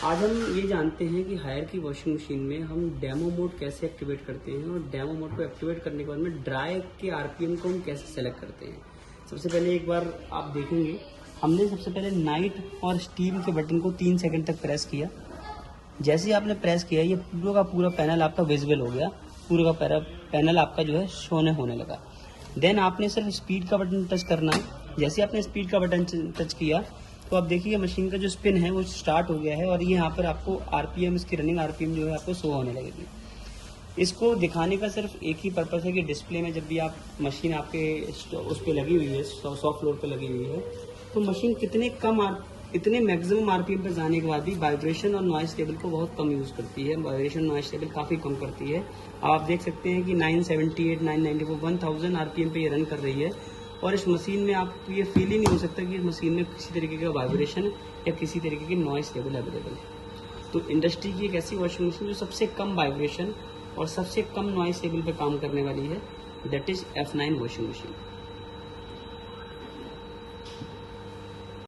आज हम ये जानते हैं कि हायर की वॉशिंग मशीन में हम डेमो मोड कैसे एक्टिवेट करते हैं और डेमो मोड को एक्टिवेट करने के बाद में ड्राई के आरपीएम को हम कैसे सेलेक्ट करते हैं। सबसे पहले एक बार आप देखेंगे, हमने सबसे पहले नाइट और स्टीम के बटन को 3 सेकंड तक प्रेस किया। जैसे ही आपने प्रेस किया, ये पूरा का पूरा पैनल आपका विजिबल हो गया, पूरा का पैनल आपका जो है शोने होने लगा। देन आपने सिर्फ स्पीड का बटन टच करना है। जैसे आपने स्पीड का बटन टच किया तो आप देखिए मशीन का जो स्पिन है वो स्टार्ट हो गया है और ये यहाँ पर आपको आरपीएम, इसकी रनिंग आरपीएम जो है आपको शो होने लगेगी। इसको दिखाने का सिर्फ एक ही पर्पस है कि डिस्प्ले में जब भी आप मशीन आपके उस पर लगी हुई है, सॉफ्ट फ्लोर पे लगी हुई है, तो मशीन इतने मैक्सिमम आरपीएम पर जाने के बाद भी वाइब्रेशन और नॉइस लेवल को बहुत कम यूज़ करती है। वाइब्रेशन नॉइस लेवल काफ़ी कम करती है। आप देख सकते हैं कि 978, 994, 1000 आरपीएम पे ये रन कर रही है और इस मशीन में आपको ये फील ही नहीं हो सकता कि इस मशीन में किसी तरीके का वाइब्रेशन या किसी तरीके की नॉइस लेवल अवेलेबल है। तो इंडस्ट्री की एक ऐसी वॉशिंग मशीन जो सबसे कम वाइब्रेशन और सबसे कम नॉइस लेवल पे काम करने वाली है, that is F9 washing machine.